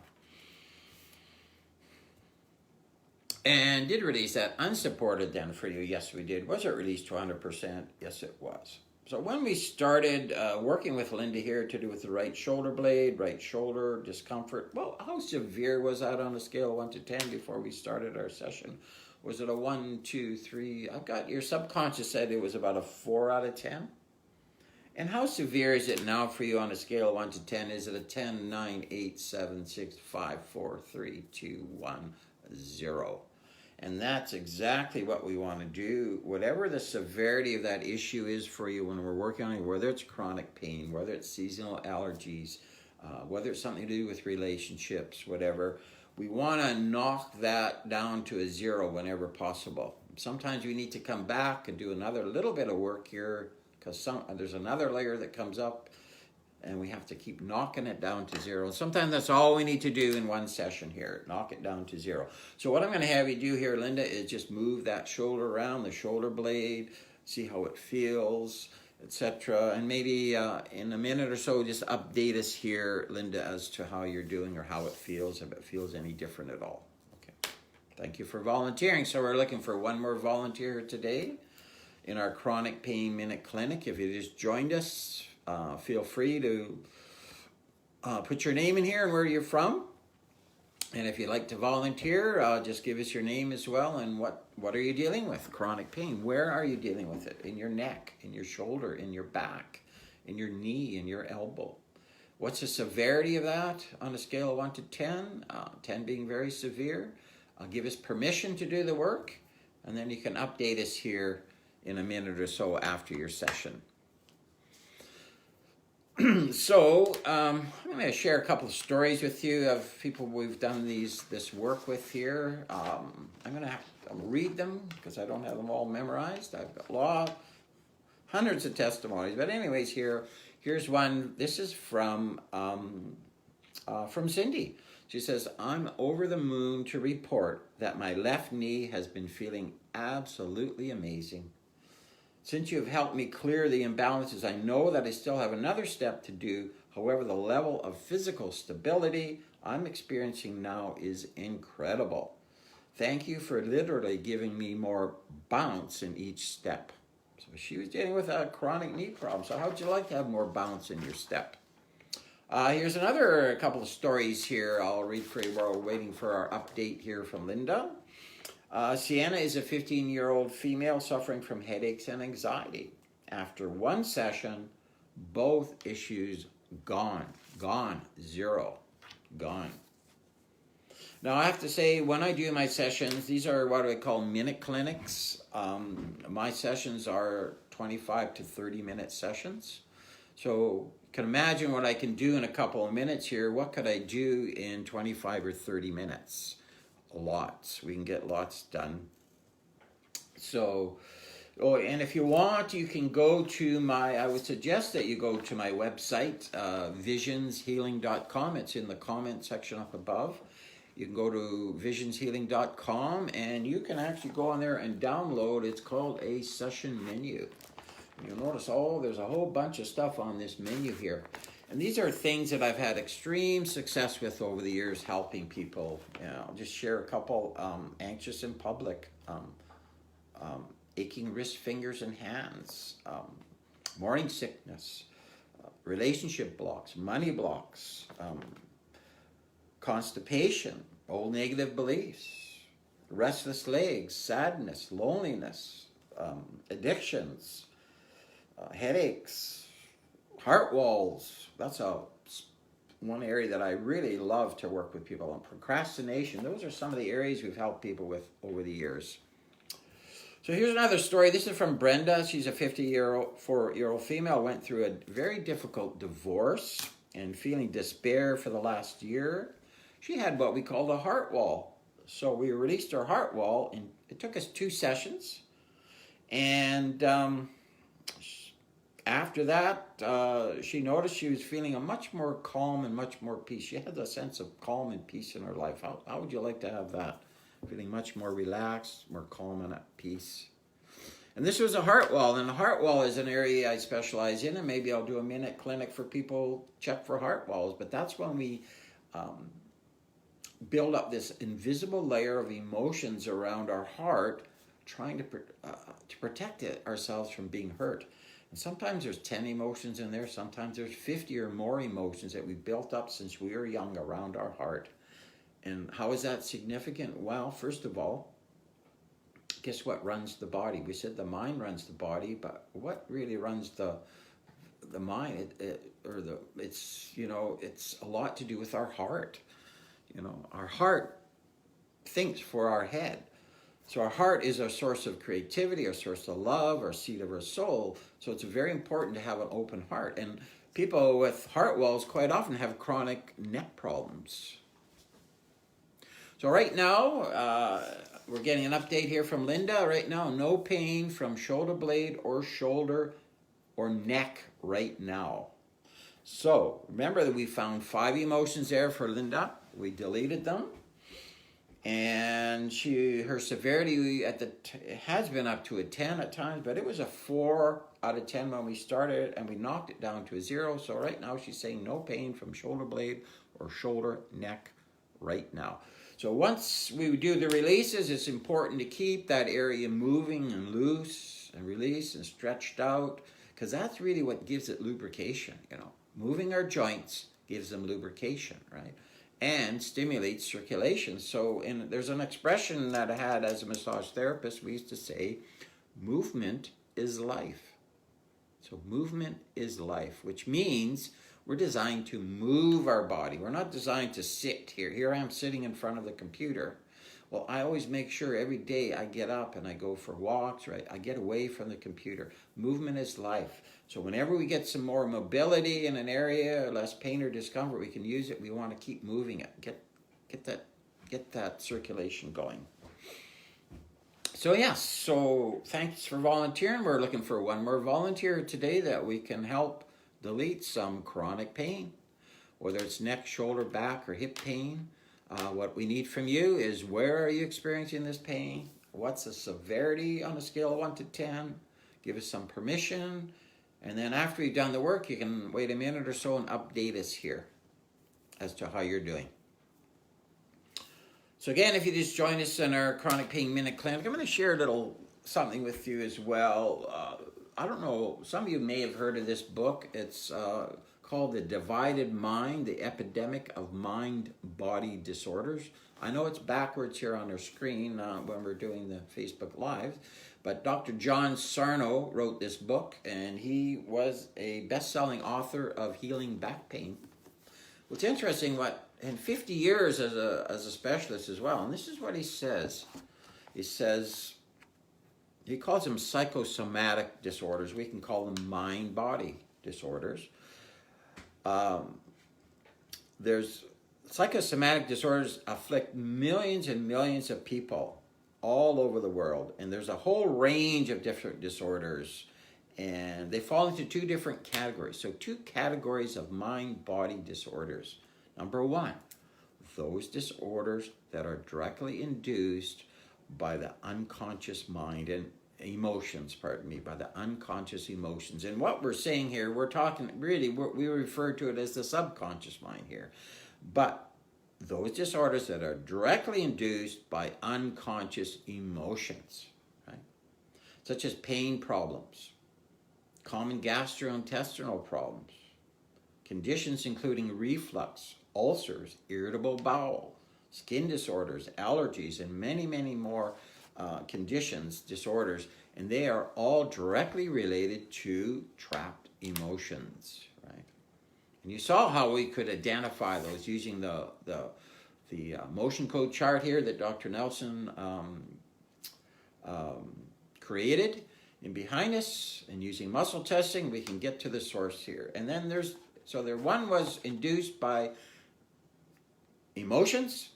And did release that unsupported then for you? Yes, we did. Was it released to 100%? Yes, it was. So when we started working with Linda here to do with the right shoulder blade, right shoulder discomfort, well, how severe was that on a scale of 1 to 10 before we started our session? Was it a 1, 2, 3? I've got your subconscious said it was about a 4 out of 10. And how severe is it now for you on a scale of 1 to 10? Is it a 10, 9, 8, 7, 6, 5, 4, 3, 2, 1, 0? And that's exactly what we want to do. Whatever the severity of that issue is for you when we're working on it, whether it's chronic pain, whether it's seasonal allergies, whether it's something to do with relationships, whatever, we want to knock that down to a 0 whenever possible. Sometimes we need to come back and do another little bit of work here because there's another layer that comes up and we have to keep knocking it down to 0. And sometimes that's all we need to do in one session here, knock it down to 0. So what I'm going to have you do here, Linda, is just move that shoulder around, the shoulder blade, see how it feels, etc. And maybe in a minute or so, just update us here, Linda, as to how you're doing or how it feels, if it feels any different at all. Okay. Thank you for volunteering. So we're looking for one more volunteer today in our Chronic Pain Minute Clinic. If you just joined us, feel free to put your name in here and where you're from. And if you'd like to volunteer, just give us your name as well and what are you dealing with? Chronic pain. Where are you dealing with it? In your neck, in your shoulder, in your back, in your knee, in your elbow. What's the severity of that on a scale of 1 to 10? 10 being very severe. Give us permission to do the work, and then you can update us here in a minute or so after your session. So I'm going to share a couple of stories with you of people we've done this work with here. I'm going to read them because I don't have them all memorized. I've got hundreds of testimonies, but anyways, here's one. This is from Cindy. She says, "I'm over the moon to report that my left knee has been feeling absolutely amazing. Since you have helped me clear the imbalances, I know that I still have another step to do. However, the level of physical stability I'm experiencing now is incredible. Thank you for literally giving me more bounce in each step." So she was dealing with a chronic knee problem. So how would you like to have more bounce in your step? Here's another couple of stories here I'll read for you while we're waiting for our update here from Linda. Sienna is a 15-year-old female suffering from headaches and anxiety. After one session, both issues gone, 0, gone. Now I have to say, when I do my sessions, these are what I call minute clinics. My sessions are 25 to 30-minute sessions. So you can imagine what I can do in a couple of minutes here. What could I do in 25 or 30 minutes? Lots. We can get lots done. So, and if you want, you can go to I would suggest that you go to my website, visionshealing.com. It's in the comment section up above. You can go to visionshealing.com and you can actually go on there and download. It's called a session menu. You'll notice, there's a whole bunch of stuff on this menu here. And these are things that I've had extreme success with over the years, helping people. I'll just share a couple. Anxious in public, aching wrist, fingers, and hands, morning sickness, relationship blocks, money blocks, constipation, old negative beliefs, restless legs, sadness, loneliness, addictions, headaches, heart walls. That's one area that I really love to work with people on. Procrastination. Those are some of the areas we've helped people with over the years. So here's another story. This is from Brenda. She's a 54-year-old female, went through a very difficult divorce and feeling despair for the last year. She had what we called a heart wall. So we released her heart wall, and it took us 2 sessions. And after that, she noticed she was feeling a much more calm and much more peace. She had a sense of calm and peace in her life. How would you like to have that? Feeling much more relaxed, more calm and at peace. And this was a heart wall, and the heart wall is an area I specialize in, and maybe I'll do a minute clinic for people, check for heart walls. But that's when we build up this invisible layer of emotions around our heart, trying to protect ourselves from being hurt. And sometimes there's 10 emotions in there. Sometimes there's 50 or more emotions that we built up since we were young around our heart. And how is that significant? Well, first of all, guess what runs the body? We said the mind runs the body, but what really runs the mind? It's a lot to do with our heart. Our heart thinks for our head. So our heart is our source of creativity, our source of love, our seat of our soul. So it's very important to have an open heart. And people with heart walls quite often have chronic neck problems. So right now, we're getting an update here from Linda. Right now, no pain from shoulder blade or shoulder or neck right now. So remember that we found 5 emotions there for Linda. We deleted them. And her severity has been up to a 10 at times, but it was a 4 out of 10 when we started, and we knocked it down to a 0. So right now she's saying no pain from shoulder blade or shoulder, neck right now. So once we do the releases, it's important to keep that area moving and loose and release and stretched out, because that's really what gives it lubrication. Moving our joints gives them lubrication, right? And stimulates circulation. So there's an expression that I had as a massage therapist. We used to say, movement is life. So movement is life, which means we're designed to move our body. We're not designed to sit here. Here I am sitting in front of the computer. Well, I always make sure every day I get up and I go for walks, right? I get away from the computer. Movement is life. So whenever we get some more mobility in an area, less pain or discomfort, we can use it. We want to keep moving it. Get that circulation going. So yes, so thanks for volunteering. We're looking for one more volunteer today that we can help delete some chronic pain, whether it's neck, shoulder, back, or hip pain. What we need from you is, where are you experiencing this pain? What's the severity on a scale of 1 to 10? Give us some permission. And then after you've done the work, you can wait a minute or so and update us here as to how you're doing. So again, if you just joined us in our Chronic Pain Minute Clinic, I'm going to share a little something with you as well. I don't know, some of you may have heard of this book. It's called The Divided Mind, The Epidemic of Mind-Body Disorders. I know it's backwards here on our screen when we're doing the Facebook Live, but Dr. John Sarno wrote this book, and he was a best-selling author of Healing Back Pain. What's interesting, in 50 years as a specialist as well, and this is what he says. He says, he calls them psychosomatic disorders. We can call them mind-body disorders. There's psychosomatic disorders afflict millions and millions of people all over the world, and there's a whole range of different disorders, and they fall into 2 different categories. So 2 categories of mind-body disorders. Number 1, those disorders that are directly induced by the unconscious mind and emotions, by the unconscious emotions. And what we're saying here, we're talking, really, we refer to it as the subconscious mind here. But those disorders that are directly induced by unconscious emotions, right? Such as pain problems, common gastrointestinal problems, conditions including reflux, ulcers, irritable bowel, skin disorders, allergies, and many, many more conditions, disorders, and they are all directly related to trapped emotions, right? And you saw how we could identify those using the motion code chart here that Dr. Nelson created. And behind us, and using muscle testing, we can get to the source here. And then one was induced by emotions.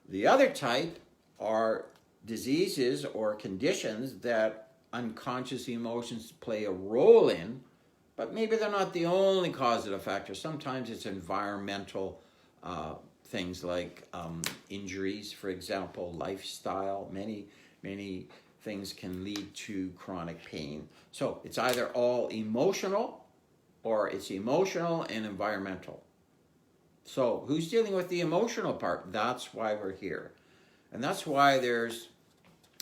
The other type are diseases or conditions that unconscious emotions play a role in, but maybe they're not the only causative factor. Sometimes it's environmental things like injuries, for example, lifestyle. Many things can lead to chronic pain. So it's either all emotional, or it's emotional and environmental. So who's dealing with the emotional part? That's why we're here. And that's why there's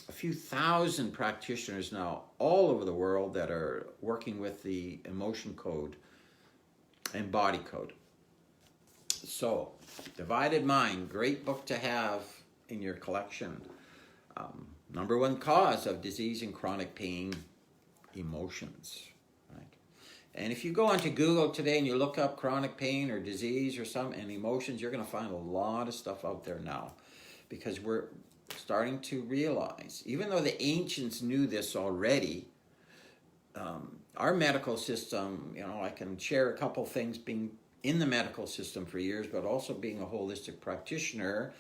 a few thousand practitioners now all over the world that are working with the emotion code and body code. So, Divided Mind, great book to have in your collection. Number one cause of disease and chronic pain, emotions. Right? And if you go onto Google today and you look up chronic pain or disease or and emotions, you're going to find a lot of stuff out there now, because we're starting to realize, even though the ancients knew this already, our medical system, I can share a couple things being in the medical system for years, but also being a holistic practitioner.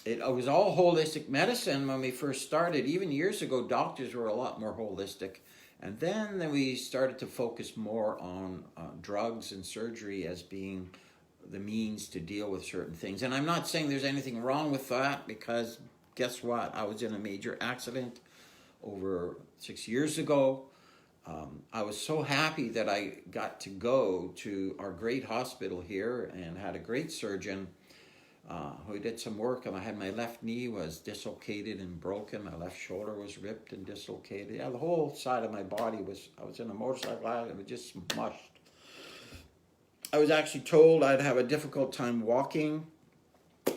It was all holistic medicine when we first started. Even years ago, doctors were a lot more holistic. And then we started to focus more on drugs and surgery as being the means to deal with certain things. And I'm not saying there's anything wrong with that, because guess what? I was in a major accident over 6 years ago. I was so happy that I got to go to our great hospital here and had a great surgeon who did some work. And I had my left knee was dislocated and broken. My left shoulder was ripped and dislocated. Yeah, the whole side of my body I was in a motorcycle and it was just smushed. I was actually told I'd have a difficult time walking.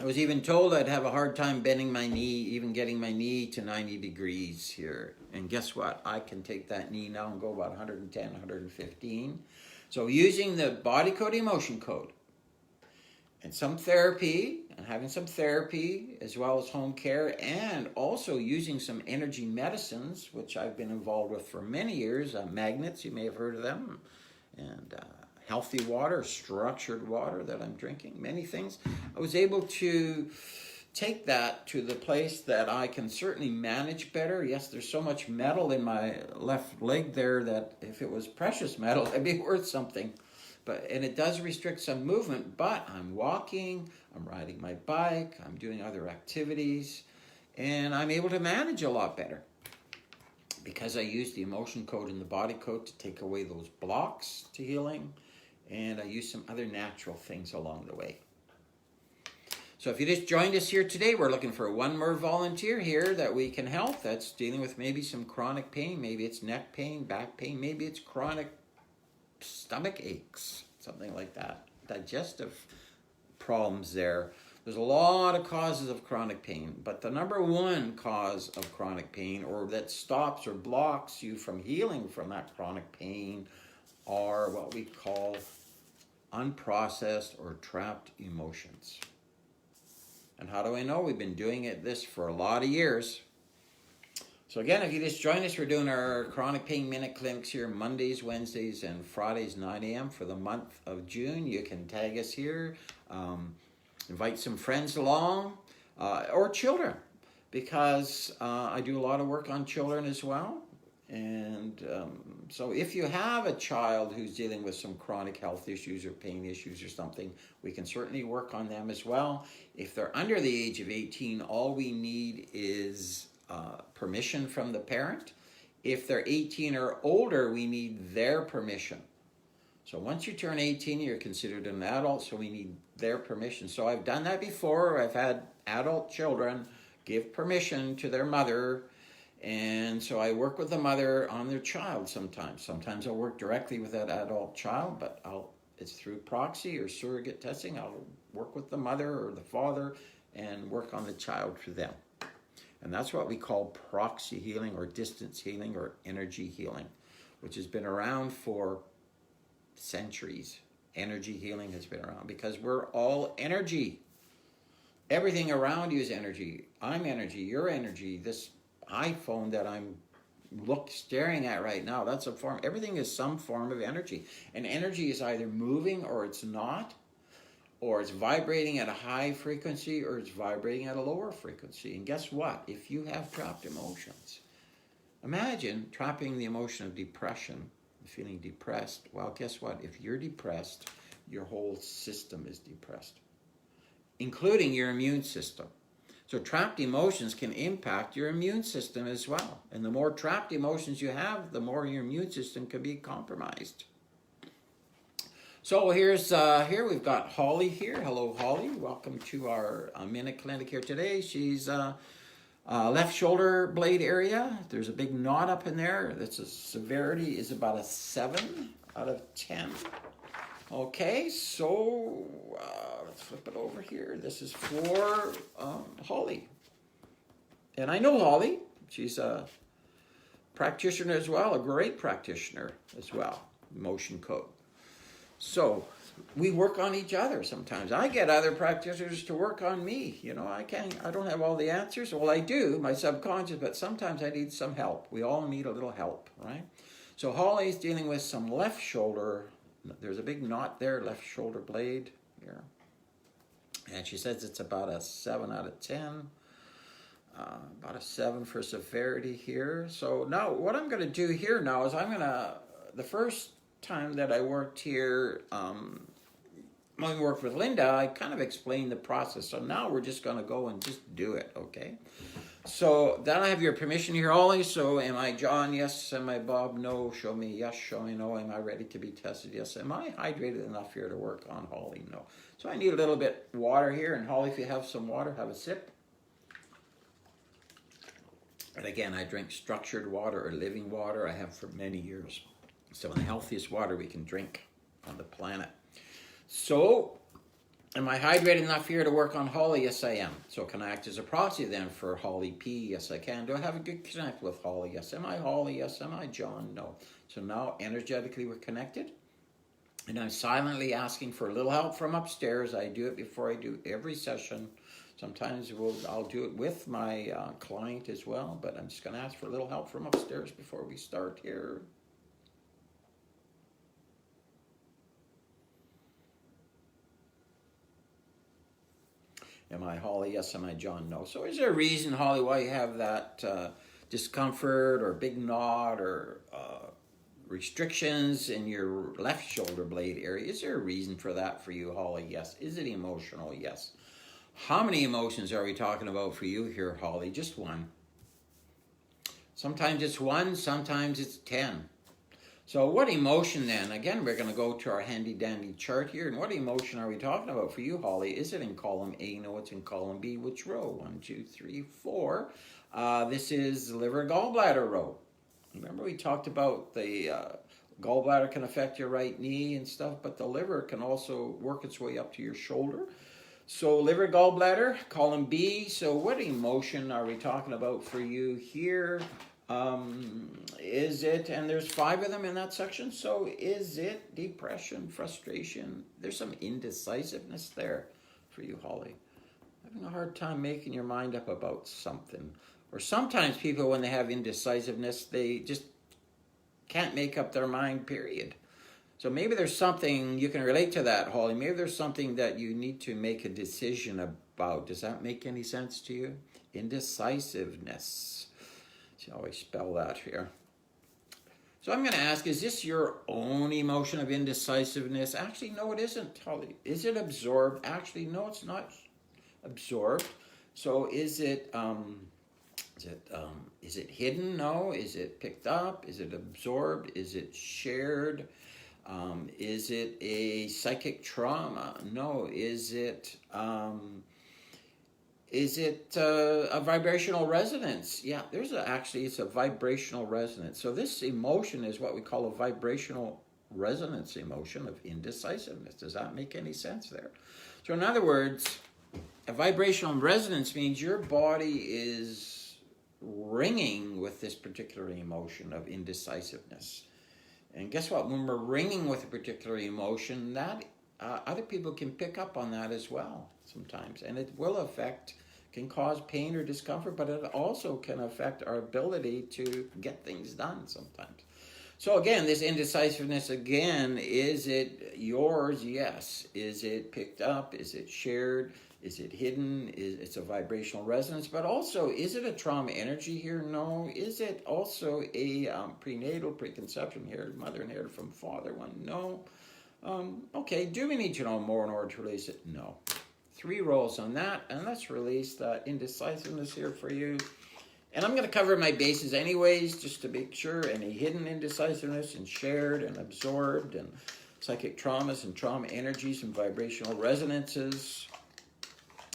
I was even told I'd have a hard time bending my knee, even getting my knee to 90 degrees here. And guess what? I can take that knee now and go about 110, 115. So using the body code, emotion code, and some therapy, and having some therapy, as well as home care, and also using some energy medicines, which I've been involved with for many years, magnets, you may have heard of them, and healthy water, structured water that I'm drinking, many things. I was able to take that to the place that I can certainly manage better. Yes, there's so much metal in my left leg there that if it was precious metal, it'd be worth something. And it does restrict some movement, but I'm walking, I'm riding my bike, I'm doing other activities, and I'm able to manage a lot better, because I use the emotion code and the body code to take away those blocks to healing. And I use some other natural things along the way. So if you just joined us here today, we're looking for one more volunteer here that we can help that's dealing with maybe some chronic pain. Maybe it's neck pain, back pain. Maybe it's chronic stomach aches, something like that. Digestive problems there. There's a lot of causes of chronic pain, but the number one cause of chronic pain, or that stops or blocks you from healing from that chronic pain, are what we call unprocessed or trapped emotions. And how do I know? We've been doing this for a lot of years. So again, if you just join us, we're doing our chronic pain minute clinics here Mondays, Wednesdays, and Fridays, 9 a.m. for the month of June. You can tag us here, invite some friends along, or children, because I do a lot of work on children as well. And so if you have a child who's dealing with some chronic health issues or pain issues or something, we can certainly work on them as well. If they're under the age of 18, all we need is permission from the parent. If they're 18 or older, we need their permission. So once you turn 18, you're considered an adult, so we need their permission. So I've done that before. I've had adult children give permission to their mother. And so I work with the mother on their child sometimes. Sometimes I'll work directly with that adult child, but it's through proxy or surrogate testing. I'll work with the mother or the father and work on the child for them. And that's what we call proxy healing or distance healing or energy healing, which has been around for centuries. Energy healing has been around because we're all energy. Everything around you is energy. I'm energy, you're energy. This iPhone that I'm staring at right now, that's a form. Everything is some form of energy. And energy is either moving or it's not, or it's vibrating at a high frequency or it's vibrating at a lower frequency. And guess what? If you have trapped emotions, imagine trapping the emotion of depression, feeling depressed. Well, guess what? If you're depressed, your whole system is depressed, including your immune system. So trapped emotions can impact your immune system as well. And the more trapped emotions you have, the more your immune system can be compromised. So here we've got Holly here. Hello, Holly. Welcome to our minute clinic here today. She's left shoulder blade area. There's a big knot up in there. That's a severity is about a 7 out of 10. Okay, so let's flip it over here. This is for Holly. And I know Holly. She's a practitioner as well, a great practitioner as well, emotion code. So we work on each other sometimes. I get other practitioners to work on me. You know, I don't have all the answers. Well, I do, my subconscious, but sometimes I need some help. We all need a little help, right? So Holly's dealing with some left shoulder. There's a big knot there, left shoulder blade here. And she says it's about a 7 out of 10. About a 7 for severity here. So now what I'm going to do here now is the first time that I worked here, when we worked with Linda, I kind of explained the process. So now we're just going to go and just do it, okay? So then I have your permission here, Holly. So am I John? Yes. Am I Bob? No. Show me yes. Show me no. Am I ready to be tested? Yes. Am I hydrated enough here to work on Holly? No. So I need a little bit water here. And Holly, if you have some water, have a sip. And again, I drink structured water or living water. I have for many years. Some of the healthiest water we can drink on the planet. So, am I hydrated enough here to work on Holly? Yes, I am. So can I act as a proxy then for Holly P? Yes, I can. Do I have a good connect with Holly? Yes. Am I Holly? Yes. Am I John? No. So now energetically we're connected. And I'm silently asking for a little help from upstairs. I do it before I do every session. Sometimes I'll do it with my client as well, but I'm just going to ask for a little help from upstairs before we start here. Am I Holly? Yes. Am I John? No. So is there a reason, Holly, why you have that discomfort or big knot or restrictions in your left shoulder blade area? Is there a reason for that for you, Holly? Yes. Is it emotional? Yes. How many emotions are we talking about for you here, Holly? Just one. Sometimes it's 1, sometimes it's 10. So what emotion then? Again, we're going to go to our handy dandy chart here. And what emotion are we talking about for you, Holly? Is it in column A? No, it's in column B. Which row? 1, 2, 3, 4. This is liver gallbladder row. Remember we talked about the gallbladder can affect your right knee and stuff, but the liver can also work its way up to your shoulder. So liver gallbladder, column B. So what emotion are we talking about for you here? Is it, and there's 5 of them in that section, so is it depression, frustration? There's some indecisiveness there for you, Holly. Having a hard time making your mind up about something. Or sometimes people, when they have indecisiveness, they just can't make up their mind, period. So maybe there's something, you can relate to that, Holly. Maybe there's something that you need to make a decision about. Does that make any sense to you? Indecisiveness. See how I spell that here. So I'm going to ask, is this your own emotion of indecisiveness? Actually, no, it isn't, Holly. Is it absorbed? Actually, no, it's not absorbed. So is it hidden? No. Is it picked up? Is it absorbed? Is it shared? Is it a psychic trauma? No. Is it a vibrational resonance? Yeah, it's a vibrational resonance. So this emotion is what we call a vibrational resonance emotion of indecisiveness. Does that make any sense there? So in other words, a vibrational resonance means your body is ringing with this particular emotion of indecisiveness. And guess what? When we're ringing with a particular emotion, that other people can pick up on that as well sometimes. And it can cause pain or discomfort, but it also can affect our ability to get things done sometimes. So again, this indecisiveness, again, is it yours? Yes. Is it picked up? Is it shared? Is it hidden? It's a vibrational resonance, but also, is it a trauma energy here? No. Is it also a prenatal, preconception here, mother inherited from father one? No. Okay, do we need to know more in order to release it? No. 3 rolls on that, and let's release that indecisiveness here for you. And I'm going to cover my bases anyways, just to make sure. Any hidden indecisiveness and shared and absorbed and psychic traumas and trauma energies and vibrational resonances.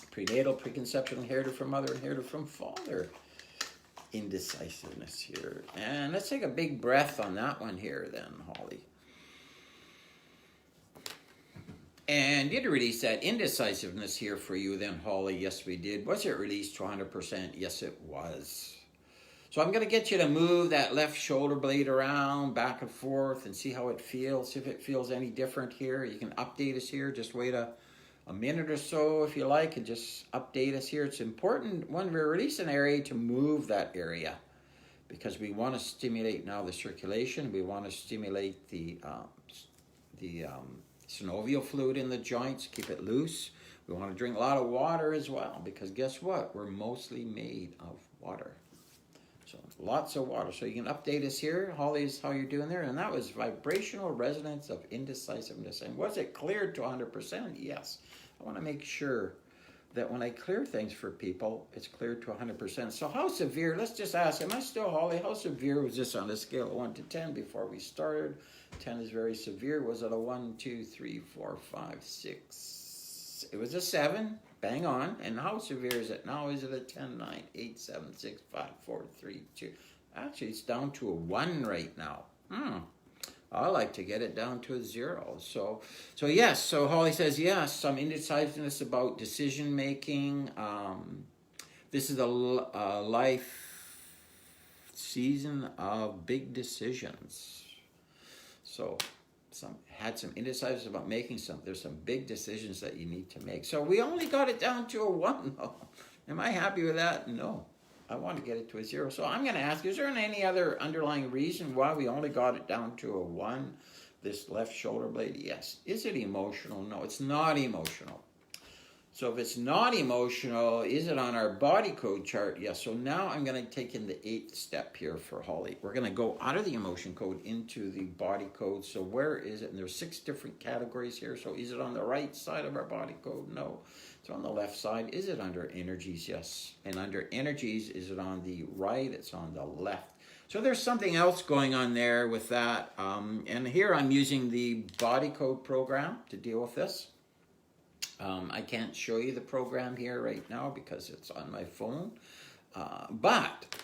Prenatal, preconception, inherited from mother, inherited from father. Indecisiveness here. And let's take a big breath on that one here then, Holly. And did release that indecisiveness here for you then, Holly? Yes, we did. Was it released to 100%? Yes, it was. So I'm going to get you to move that left shoulder blade around, back and forth, and see how it feels. See if it feels any different here. You can update us here. Just wait a minute or so if you like, and just update us here. It's important when we release an area to move that area, because we want to stimulate now the circulation. We want to stimulate the synovial fluid in the joints, keep it loose. We want to drink a lot of water as well, because guess what? We're mostly made of water. So lots of water. So you can update us here. Holly, is how you're doing there. And that was vibrational resonance of indecisiveness. And was it cleared to 100%? Yes. I want to make sure that when I clear things for people, it's cleared to 100%. So how severe, let's just ask, am I still, Holly, how severe was this on a scale of 1 to 10 before we started? 10 is very severe. Was it a 1, 2, 3, 4, 5, 6? It was a 7, bang on. And how severe is it now? Is it a 10, 9, 8, 7, 6, 5, 4, 3, 2? Actually, it's down to a 1 right now. I like to get it down to a 0. So yes. So Holly says yes. Some indecisiveness about decision making. This is a life season of big decisions. So had some indecisiveness about making some. There's some big decisions that you need to make. So we only got it down to a 1 though. Am I happy with that? No. I want to get it to a 0. So I'm going to ask, is there any other underlying reason why we only got it down to a 1? This left shoulder blade? Yes. Is it emotional? No, it's not emotional. So if it's not emotional, is it on our body code chart? Yes. So now I'm going to take in the 8th step here for Holly. We're going to go out of the emotion code into the body code. So where is it? And there's 6 different categories here. So is it on the right side of our body code? No. It's on the left side. Is it under energies? Yes. And under energies, is it on the right? It's on the left. So there's something else going on there with that. And here I'm using the body code program to deal with this. I can't show you the program here right now because it's on my phone. But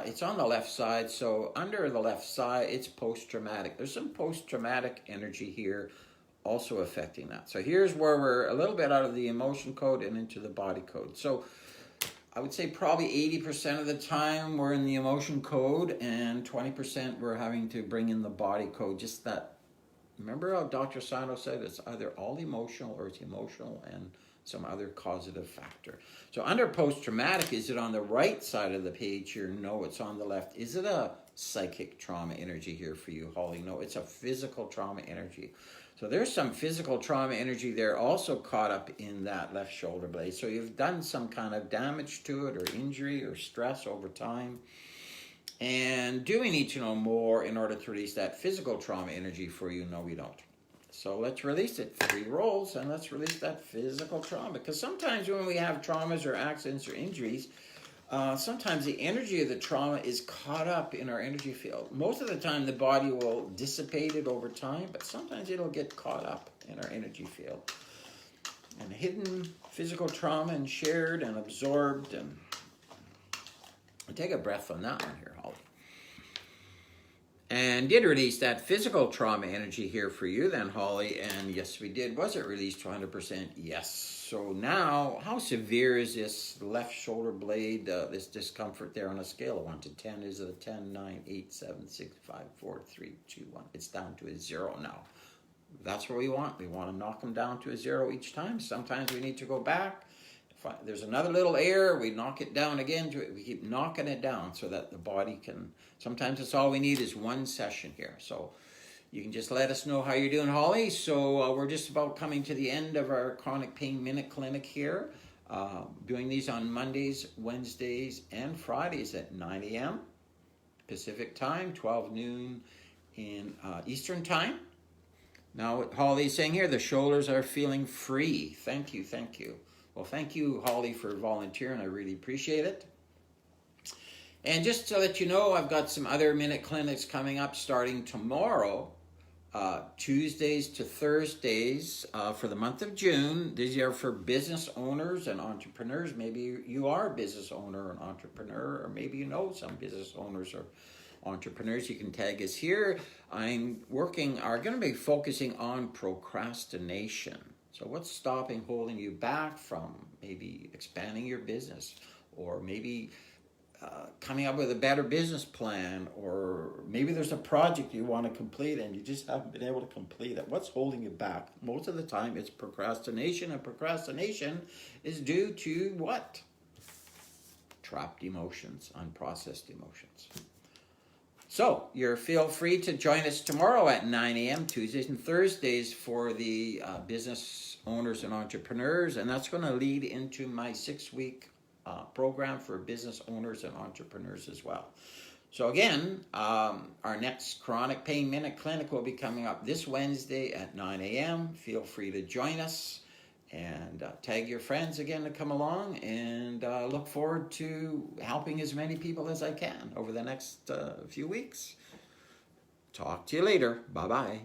it's on the left side. So under the left side, it's post-traumatic. There's some post-traumatic energy here also affecting that. So here's where we're a little bit out of the emotion code and into the body code. So I would say probably 80% of the time we're in the emotion code, and 20% we're having to bring in the body code. Just that, remember how Dr. Sano said it's either all emotional or it's emotional and some other causative factor. So under post-traumatic, is it on the right side of the page here? No, it's on the left. Is it a psychic trauma energy here for you, Holly? No, it's a physical trauma energy. So there's some physical trauma energy there also caught up in that left shoulder blade. So you've done some kind of damage to it or injury or stress over time. And do we need to know more in order to release that physical trauma energy for you? No, we don't. So let's release it. 3 rolls, and let's release that physical trauma. Because sometimes when we have traumas or accidents or injuries, sometimes the energy of the trauma is caught up in our energy field. Most of the time the body will dissipate it over time, but sometimes it'll get caught up in our energy field. And hidden physical trauma and shared and absorbed. And take a breath on that one here, Holly. And did release that physical trauma energy here for you then, Holly. And yes, we did. Was it released to 100%? Yes. So now, how severe is this left shoulder blade, this discomfort there on a scale of 1 to 10? Is it a 10, 9, 8, 7, 6, 5, 4, 3, 2, 1? It's down to a 0 now. That's what we want. We want to knock them down to a 0 each time. Sometimes we need to go back. If there's another little error, we knock it down again. We keep knocking it down so that the body can... Sometimes that's all we need is 1 session here. So you can just let us know how you're doing, Holly. So we're just about coming to the end of our Chronic Pain Minute Clinic here. Doing these on Mondays, Wednesdays, and Fridays at 9 a.m. Pacific time, 12 noon in Eastern time. Now what Holly's saying here, the shoulders are feeling free. Thank you, thank you. Well, thank you, Holly, for volunteering. I really appreciate it. And just to let you know, I've got some other minute clinics coming up starting tomorrow, Tuesdays to Thursdays for the month of June. These are for business owners and entrepreneurs. Maybe you are a business owner or an entrepreneur, or maybe you know some business owners or entrepreneurs. You can tag us here. Are going to be focusing on procrastination. So what's holding you back from maybe expanding your business, or maybe coming up with a better business plan, or maybe there's a project you want to complete and you just haven't been able to complete it? What's holding you back? Most of the time it's procrastination, and procrastination is due to what? Trapped emotions, unprocessed emotions. So feel free to join us tomorrow at 9 a.m. Tuesdays and Thursdays for the business owners and entrepreneurs, and that's going to lead into my 6-week program for business owners and entrepreneurs as well. So again, our next Chronic Pain Minute Clinic will be coming up this Wednesday at 9 a.m. Feel free to join us, and tag your friends again to come along, and look forward to helping as many people as I can over the next few weeks. Talk to you later. Bye-bye.